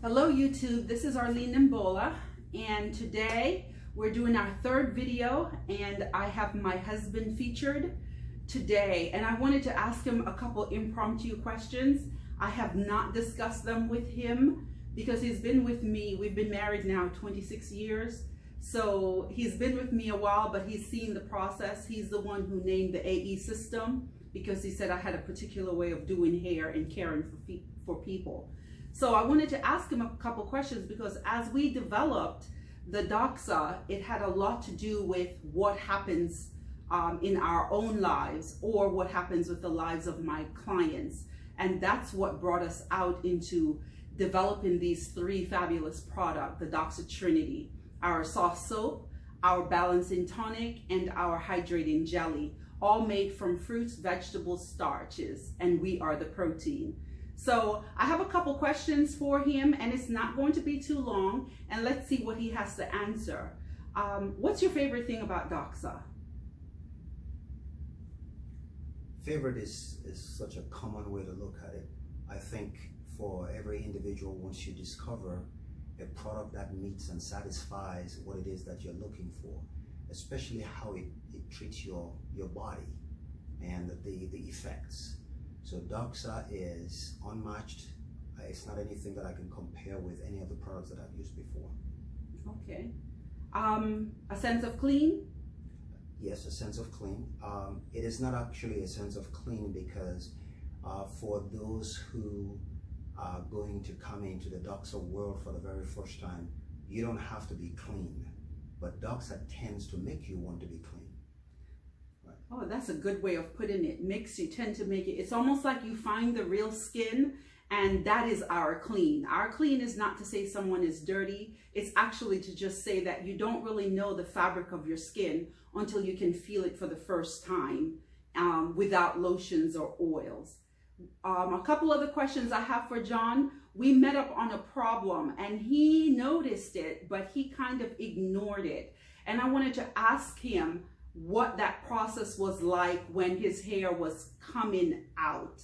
Hello YouTube, this is Arlene Nimbola, and today we're doing our third video, and I have my husband featured today, and I wanted to ask him a couple impromptu questions. I have not discussed them with him because he's been with me. We've been married now 26 years, so he's been with me a while, but he's seen the process. He's the one who named the AE system because he said I had a particular way of doing hair and caring for people. So I wanted to ask him a couple questions because as we developed the doxa, it had a lot to do with what happens in our own lives or what happens with the lives of my clients. And that's what brought us out into developing these three fabulous products, the Doxa Trinity, our soft soap, our balancing tonic, and our hydrating jelly, all made from fruits, vegetables, starches, and we are the protein. So I have a couple questions for him, and it's not going to be too long, and let's see what he has to answer. What's your favorite thing about doxa? Favorite is such a common way to look at it. I think for every individual, once you discover a product that meets and satisfies what it is that you're looking for, especially how it treats your body and the effects. So doxa is unmatched. It's not anything that I can compare with any of the products that I've used before. Okay. A sense of clean? Yes, a sense of clean. It is not actually a sense of clean because for those who are going to come into the doxa world for the very first time, you don't have to be clean, but doxa tends to make you want to be clean. Oh, that's a good way of putting it. You tend to make it. It's almost like you find the real skin, and that is our clean. Our clean is not to say someone is dirty. It's actually to just say that you don't really know the fabric of your skin until you can feel it for the first time without lotions or oils. A couple other questions I have for John. We met up on a problem, and he noticed it, but he kind of ignored it. And I wanted to ask him what that process was like when his hair was coming out,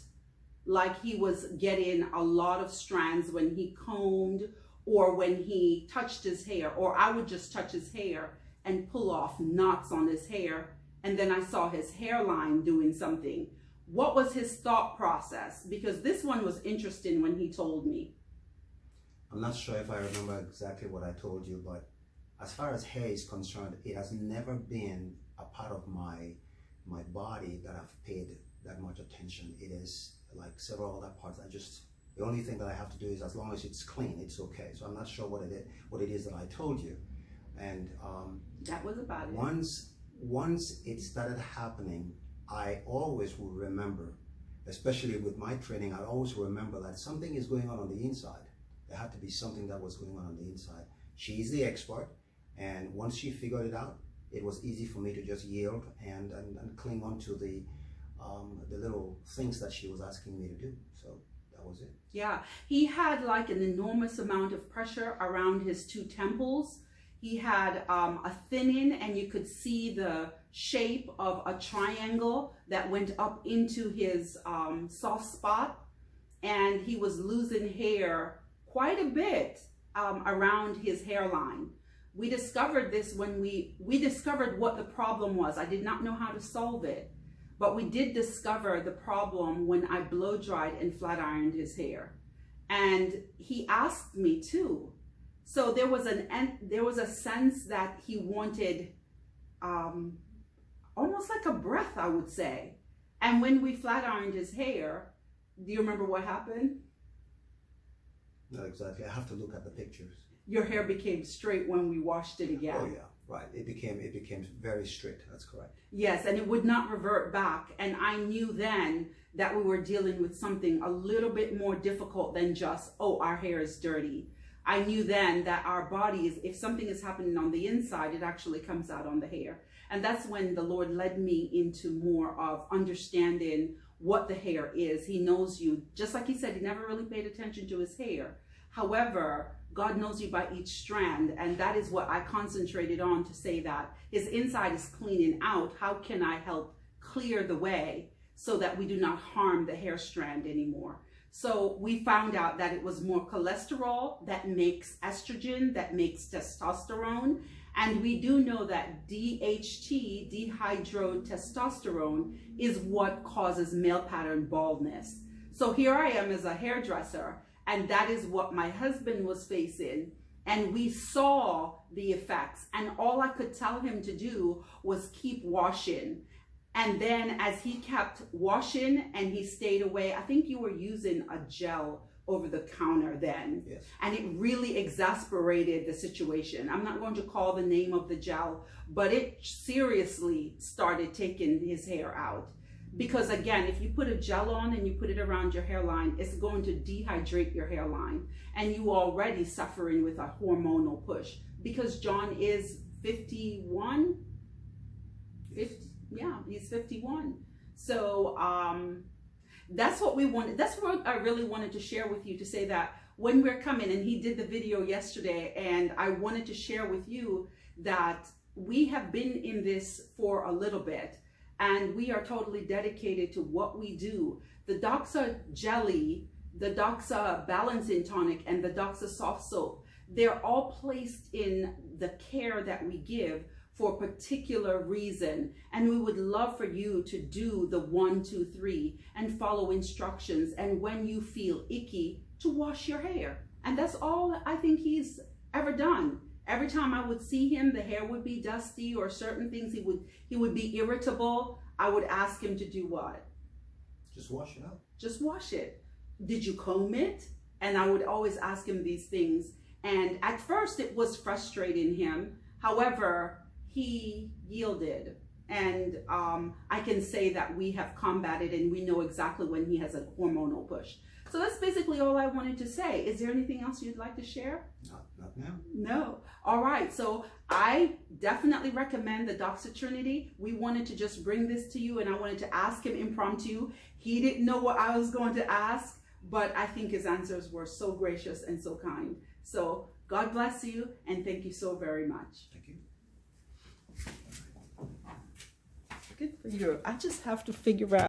like he was getting a lot of strands when he combed or when he touched his hair, or I would just touch his hair and pull off knots on his hair, and then I saw his hairline doing something. What was his thought process? Because this one was interesting when he told me. I'm not sure if I remember exactly what I told you, but as far as hair is concerned, it has never been a part of my body that I've paid that much attention. It is like several other parts. The only thing that I have to do is, as long as it's clean, it's okay. So I'm not sure what it is that I told you. And that was about it. Once it started happening, I always will remember, especially with my training, I always remember that something is going on the inside. There had to be something that was going on the inside. She's the expert, and once she figured it out, it was easy for me to just yield and cling on to the little things that she was asking me to do. So that was it. Yeah, he had like an enormous amount of pressure around his two temples. He had a thinning, and you could see the shape of a triangle that went up into his soft spot, and he was losing hair quite a bit around his hairline. We discovered this when we discovered what the problem was. I did not know how to solve it, but we did discover the problem when I blow dried and flat ironed his hair. And he asked me too. So there was a sense that he wanted almost like a breath, I would say. And when we flat ironed his hair, do you remember what happened? Not exactly. I have to look at the pictures. Your hair became straight when we washed it again. Oh yeah, right. It became very straight. That's correct. Yes, and it would not revert back. And I knew then that we were dealing with something a little bit more difficult than just, oh, our hair is dirty. I knew then that our bodies, if something is happening on the inside, it actually comes out on the hair. And that's when the Lord led me into more of understanding what the hair is. He knows you. Just like he said, he never really paid attention to his hair. However, God knows you by each strand, and that is what I concentrated on to say that his inside is cleaning out. How can I help clear the way so that we do not harm the hair strand anymore? So we found out that it was more cholesterol that makes estrogen, that makes testosterone. And we do know that DHT, dihydrotestosterone, is what causes male pattern baldness. So here I am as a hairdresser, and that is what my husband was facing. And we saw the effects, and all I could tell him to do was keep washing. And then as he kept washing and he stayed away, I think you were using a gel over the counter then. Yes. And it really exasperated the situation. I'm not going to call the name of the gel, but it seriously started taking his hair out. Because again, if you put a gel on and you put it around your hairline, it's going to dehydrate your hairline. And you already suffering with a hormonal push. Because John is 51? 50, yeah, he's 51. So that's what we wanted. That's what I really wanted to share with you, to say that when we're coming, and he did the video yesterday, and I wanted to share with you that we have been in this for a little bit, and we are totally dedicated to what we do. The Doxa Jelly, the Doxa Balancing Tonic, and the Doxa Soft Soap, they're all placed in the care that we give for a particular reason. And we would love for you to do the 1, 2, 3 and follow instructions. And when you feel icky, to wash your hair. And that's all I think he's ever done. Every time I would see him, the hair would be dusty, or certain things, he would be irritable. I would ask him to do what? Just wash it out. Just wash it. Did you comb it? And I would always ask him these things. And at first it was frustrating him. However, he yielded. And I can say that we have combated, and we know exactly when he has a hormonal push. So that's basically all I wanted to say. Is there anything else you'd like to share? Not now. No. All right. So I definitely recommend the Doxa Trinity. We wanted to just bring this to you, and I wanted to ask him impromptu. He didn't know what I was going to ask, but I think his answers were so gracious and so kind. So God bless you, and thank you so very much. Thank you. Good for you. I just have to figure out